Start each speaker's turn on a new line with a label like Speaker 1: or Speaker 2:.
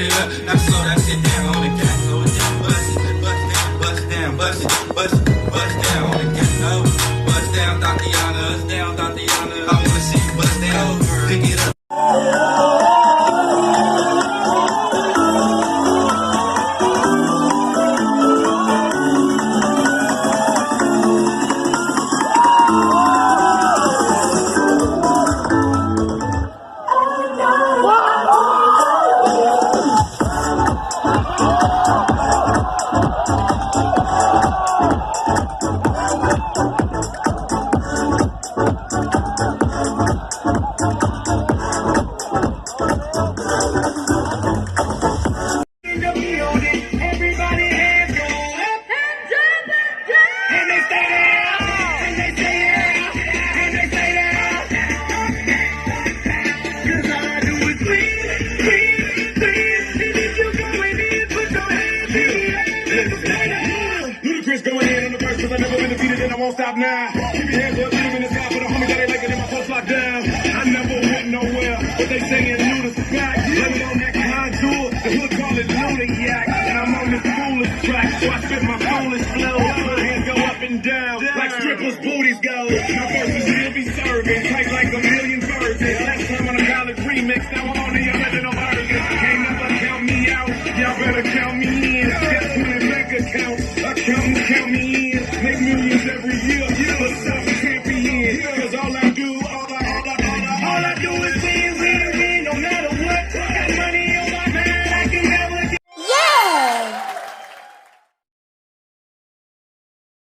Speaker 1: it up. Now slow that shit down on the gas. Slow it down, bust it, bust down, bust it, bust down on the gas. Oh, bust down, Tatiana, bust down, Tatiana. I wanna see you bust down, pick it up.
Speaker 2: I won't stop now. Keep your hands up, leave in the sky for the homie got it like it in my post lockdown. I never went nowhere, but they saying Luda's back. Let me on that contour, the hood call it Ludiac. And I'm on this foolish track, so I spit my foolish flow. My hands go up and down, like strippers' booties go. My verses still be serving, tight like a million virgins. Last time on a college remix, now I'm on the original version. Can't never count me out, y'all better count me in. Got 20 bank accounts, accountants count me in.